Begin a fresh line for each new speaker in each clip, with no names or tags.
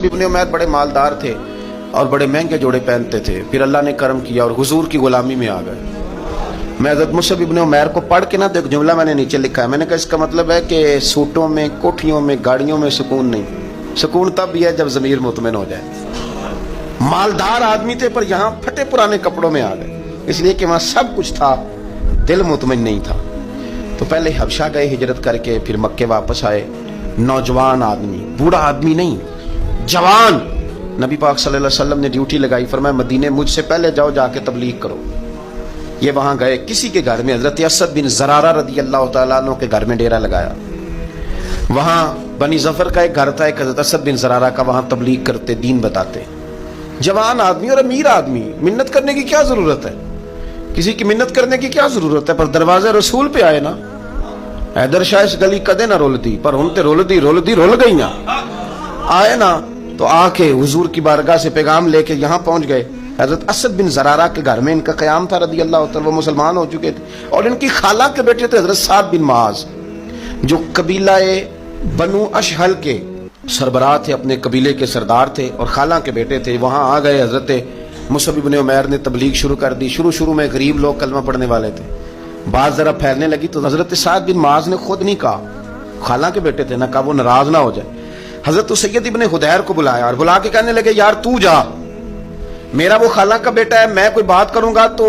ابن عمیر بڑے مالدار تھے اور بڑے مہنگے جوڑے پہنتے تھے. پھر اللہ نے کرم کیا اور حضور کی غلامی میں آ گئے. میں حضرت مصعب ابن عمیر کو پڑھ کے نا تو ایک جملہ میں نے نیچے لکھا ہے. میں نے کہا اس کا مطلب ہے کہ سوٹوں میں، کوٹھیوں میں، گاڑیوں میں سکون نہیں. سکون تب بھی ہے جب ضمیر مطمئن ہو جائے. مالدار آدمی تھے پر یہاں پھٹے پرانے کپڑوں میں آ گئے، اس لیے کہ وہاں سب کچھ تھا، دل مطمئن نہیں تھا. تو پہلے حبشہ گئے ہجرت کر کے، پھر مکے واپس آئے. نوجوان آدمی، بوڑھا آدمی نہیں، جوان. نبی پاک صلی اللہ علیہ وسلم نے ڈیوٹی لگائی، فرمایا مدینے مجھ سے پہلے جاؤ، جا کے تبلیغ کرو. یہ وہاں گئے، کسی کے گھر میں، حضرت اسد بن زرارہ رضی اللہ تعالیٰ عنہ کے گھر میں ڈیرا لگایا. وہاں بنی ظفر کا ایک گھر تھا، ایک حضرت اسد بن زرارہ کا، وہاں تبلیغ کرتے، دین بتاتے. جوان آدمی اور امیر آدمی، منت کرنے کی کیا ضرورت ہے؟ کسی کی منت کرنے کی کیا ضرورت ہے؟ پر دروازے رسول پہ آئے نا. حیدر شاہ اس گلی کدے نہ رول دی، پر ہن تے رول گئی نا. آئے نا تو آ کے حضور کی بارگاہ سے پیغام لے کے یہاں پہنچ گئے. حضرت اسد بن زرارہ کے گھر میں ان کا قیام تھا رضی اللہ تعالیٰ، وہ مسلمان ہو چکے تھے. اور ان کی خالہ کے بیٹے تھے حضرت سعد بن معاذ، جو قبیلہ بنو اشہل کے سربراہ تھے، اپنے قبیلے کے سردار تھے اور خالہ کے بیٹے تھے. وہاں آ گئے. حضرت مصعب ابن عمیر نے تبلیغ شروع کر دی. شروع میں غریب لوگ کلمہ پڑھنے والے تھے. بات ذرا پھیلنے لگی تو حضرت سعد بن معاذ نے خود نہیں کہا، خالہ کے بیٹے تھے نا، کہا وہ ناراض نہ ہو جائے. حضرت سید ابن حدیر کو بلایا اور بلا کے کہنے لگے یار تو جا، میرا وہ خالہ کا بیٹا ہے، میں کوئی بات کروں گا تو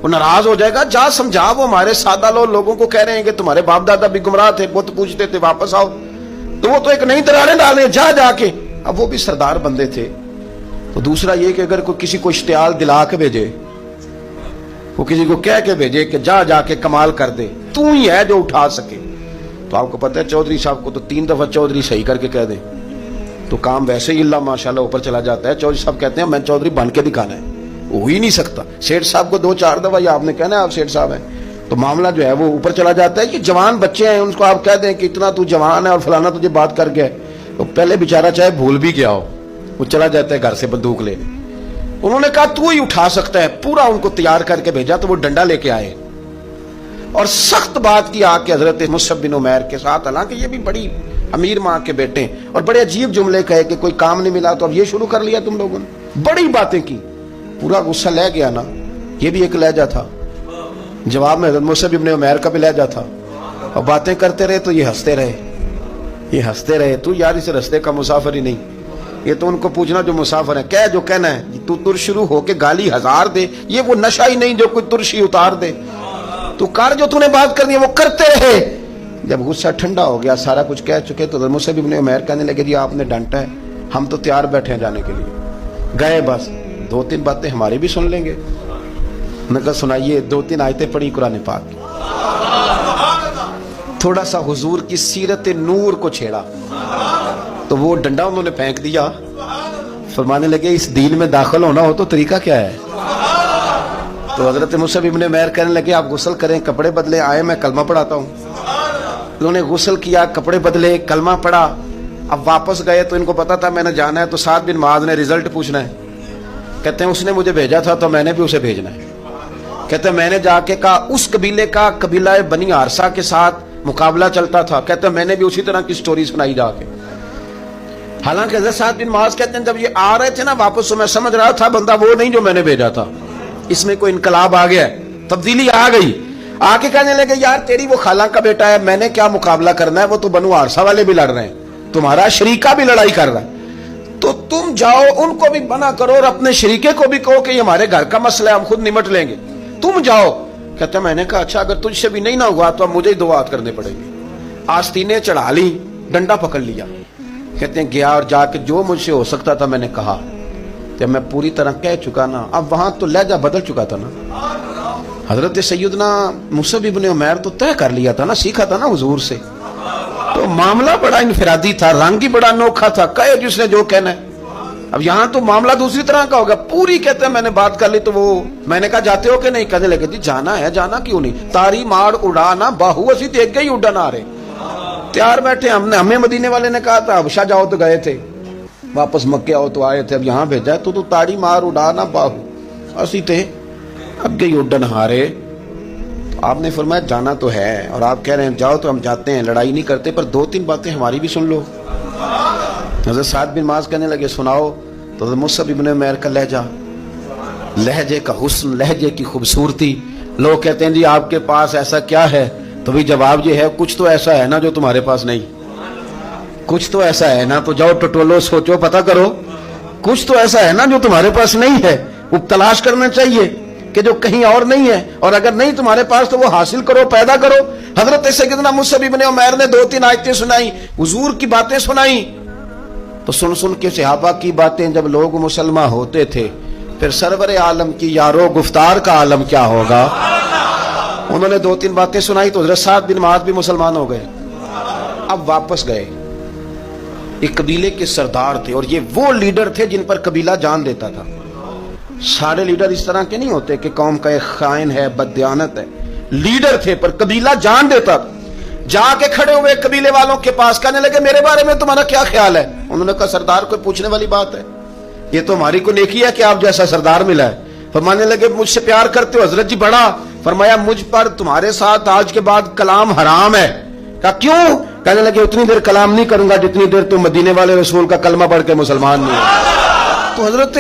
وہ ناراض ہو جائے گا، جا سمجھا. وہ ہمارے سادہ لوگوں کو کہہ رہے ہیں کہ تمہارے باپ دادا بھی گمراہ تھے، بت پوجتے تھے، واپس آؤ. تو وہ تو ایک نئی دراریں ڈال رہے ہیں، جا کے. اب وہ بھی سردار بندے تھے. تو دوسرا یہ کہ اگر کوئی کسی کو اشتعال دلا کے بھیجے، وہ کسی کو کہہ کے بھیجے کہ جا کے کمال کر دے، تو ہی ہے جو اٹھا سکے. تو آپ کو پتہ ہے چودھری صاحب کو تو 3 دفعہ چودھری صحیح کر کے کہہ دیں تو کام ویسے ہی اللہ ماشاءاللہ اوپر چلا جاتا ہے. چودھری صاحب کہتے ہیں میں چودھری بن کے دکھانا ہے، ہو ہی نہیں سکتا. سیٹھ صاحب کو 2-4 دفعہ یا آپ نے کہنا ہے آپ سیٹھ صاحب ہیں تو معاملہ جو ہے وہ اوپر چلا جاتا ہے. کہ جوان بچے ہیں ان کو آپ کہہ دیں کہ اتنا تو جوان ہے اور فلانا تجھے بات کر گیا، تو پہلے بیچارہ چاہے بھول بھی گیا ہو، وہ چلا جاتا ہے گھر سے بندوق لے. انہوں نے کہا تو ہی اٹھا سکتا ہے، پورا ان کو تیار کر کے بھیجا. تو وہ ڈنڈا لے کے آئے اور سخت بات کی آ کے حضرت مصعب بن عمیر کے ساتھ. حالانکہ یہ بھی بڑی امیر ماں کے بیٹے، اور بڑے عجیب جملے کہے کہ کوئی کام نہیں ملا تو اب یہ شروع کر لیا تم لوگوں نے، بڑی باتیں کی. پورا غصہ لے گیا نا. یہ بھی ایک لہجہ تھا. جواب میں حضرت مصعب ابن عمیر کا بھی لہجہ تھا. اور باتیں کرتے رہے تو یہ ہنستے رہے. تو یار اس رستے کا مسافر ہی نہیں. یہ تو ان کو پوچھنا جو مسافر ہے، کہہ جو کہنا ہے. تو تر شروع ہو کے گالی 1000 دے، یہ وہ نشہ ہی نہیں جو کوئی ترشی اتار دے. تو کر جو تو نے بات کرنی ہے وہ کرتے رہے. جب غصہ ٹھنڈا ہو گیا، سارا کچھ کہہ چکے، تو مصعب ابن عمیر کہنے لگے جی آپ نے ڈانٹا ہے، ہم تو تیار بیٹھے ہیں جانے کے لیے. گئے، بس 2-3 باتیں ہماری بھی سن لیں گے. میں کہا سنائیے. 2-3 آیتیں پڑھی قرآن پاک کی، تھوڑا سا حضور کی سیرت نور کو چھیڑا تو وہ ڈنڈا انہوں نے پھینک دیا. فرمانے لگے اس دین میں داخل ہونا ہو تو طریقہ کیا ہے؟ تو حضرت مصعب ابن عمیر کہنے لگے آپ غسل کریں، کپڑے بدلے، آئے میں کلمہ پڑھاتا ہوں. انہوں نے غسل کیا، کپڑے بدلے، کلمہ پڑھا. اب واپس گئے تو ان کو پتا تھا میں نے جانا ہے. تو سعد بن معاذ نے رزلٹ پوچھنا ہے. کہتے ہیں اس نے مجھے بھیجا تھا تو میں نے بھی اسے بھیجنا ہے. کہتے ہیں میں نے جا کے کہا اس قبیلے کا، قبیلہ بنی عارصہ کے ساتھ مقابلہ چلتا تھا. کہتے ہیں میں نے بھی اسی طرح کی سٹوری سنائی جا کے. حالانکہ حضرت سعد بن معاذ کہتے ہیں جب یہ آ رہے تھے نا واپس تو میں سمجھ رہا تھا بندہ وہ نہیں جو میں نے بھیجا تھا، اس میں کوئی انقلاب آ گیا ہے، تبدیلی آ گئی. آ کے کہنے لگے یار تیری وہ خالہ کا بیٹا ہے، میں نے کیا مقابلہ کرنا ہے، وہ تو بنو عارصہ والے بھی لڑ رہے ہیں، تمہارا شریکہ بھی لڑائی کر رہا ہے، تو تم جاؤ ان کو بھی منع کرو اور اپنے شریکے کو بھی کہو کہ یہ ہمارے گھر کا مسئلہ ہے، ہم خود نمٹ لیں گے، تم جاؤ. کہتے ہیں میں نے کہا اچھا اگر تجھ سے بھی نہیں نہ ہوا تو اب مجھے ہی 2 ہاتھ کرنے پڑیں گے. آستینیں چڑھا لی، ڈنڈا پکڑ لیا. کہتے ہیں گیا اور جا کے جو مجھ سے ہو سکتا تھا میں نے کہا. جب میں پوری طرح کہہ چکا نا، اب وہاں تو لہجہ بدل چکا تھا نا. حضرت سیدنا مصعب ابن عمیر تو طے کر لیا تھا نا، سیکھا تھا نا حضور سے. تو معاملہ بڑا انفرادی تھا، رنگ ہی بڑا انوکھا تھا، کہے جس نے جو کہنا ہے. اب یہاں تو معاملہ دوسری طرح کا ہوگا. پوری کہتے ہیں میں نے بات کر لی. تو وہ میں نے کہا جاتے ہو کہ نہیں؟ کہنے لگے جی جانا ہے. جانا کیوں نہیں؟ تاری مار اڑانا باہو اسی دیکھ گئی اڈن آ رہے تیار بیٹھے. ہمیں مدینے والے نے کہا تھا حبشہ جاؤ تو گئے تھے، واپس مکے آؤ تو آئے تھے، اب یہاں بھیجا تو تاڑی مار اڑانا باہو اسی تھے اب گئی اڈن ہارے. آپ نے فرمایا جانا تو ہے اور آپ کہہ رہے ہیں جاؤ تو ہم جاتے ہیں، لڑائی نہیں کرتے، پر 2-3 باتیں ہماری بھی سن لو. حضرت سعد بن معاذ کہنے لگے سناؤ. تو حضرت مصعب ابن عمیر کا لہجے کا حسن، لہجے کی خوبصورتی. لوگ کہتے ہیں جی آپ کے پاس ایسا کیا ہے؟ تو بھی جواب یہ ہے کچھ تو ایسا ہے نا جو تمہارے پاس نہیں. کچھ تو ایسا ہے نا، تو جاؤ ٹٹولو، سوچو، پتہ کرو. کچھ تو ایسا ہے نا جو تمہارے پاس نہیں ہے. وہ تلاش کرنا چاہیے کہ جو کہیں اور نہیں ہے، اور اگر نہیں تمہارے پاس تو وہ حاصل کرو، پیدا کرو. حضرت سیدنا مصعب ابن عمیر نے 2-3 آیتیں سنائی، حضور کی باتیں سنائیں. تو سن کے صحابہ کی باتیں جب لوگ مسلمان ہوتے تھے، پھر سرور عالم کی یارو گفتار کا عالم کیا ہوگا. انہوں نے 2-3 باتیں سنائی تو حضرت سعد بن معاذ بھی مسلمان ہو گئے. اب واپس گئے. ایک قبیلے کے سردار تھے، اور یہ وہ لیڈر تھے جن پر قبیلہ جان دیتا تھا. سارے لیڈر اس طرح کے نہیں ہوتے کہ قوم کا ایک خائن ہے، بددیانت ہے. لیڈر تھے پر قبیلہ جان دیتا تھا. جا کے کھڑے ہوئے قبیلے والوں کے پاس، کہنے لگے میرے بارے میں تمہارا کیا خیال ہے؟ انہوں نے کہا سردار کوئی پوچھنے والی بات ہے، یہ تو ہماری کو نیکی ہے کہ آپ جیسا سردار ملا ہے. فرمانے لگے مجھ سے پیار کرتے ہو؟ حضرت جی بڑا. فرمایا مجھ پر تمہارے ساتھ آج کے بعد کلام حرام ہے. کہا کیوں؟ کہنے لگے اتنی دیر کلام نہیں کروں گا جتنی دیر تم مدینے والے رسول کا کلمہ پڑھ کے مسلمان نہیں ہو. تو حضرت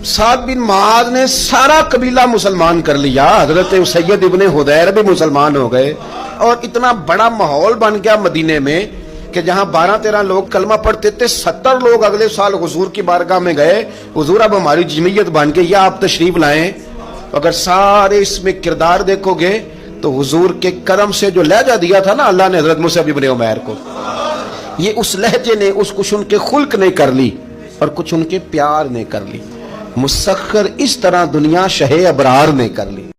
سعد بن معاذ نے سارا قبیلہ مسلمان کر لیا. حضرت سید ابن حدیر بھی مسلمان ہو گئے، اور اتنا بڑا ماحول بن گیا مدینے میں کہ جہاں 12-13 لوگ کلمہ پڑھتے تھے، 70 لوگ اگلے سال حضور کی بارگاہ میں گئے. حضور اب ہماری جمعیت بن کے یا آپ تشریف لائیں. اگر سارے اس میں کردار دیکھو گے تو حضور کے کرم سے جو لہجہ دیا تھا نا اللہ نے حضرت مصعب ابن عمیر کو، یہ اس لہجے نے، اس کچھ ان کے خلق نے کر لی اور کچھ ان کے پیار نے کر لی. مسخر اس طرح دنیا شہ ابرار نے کر لی.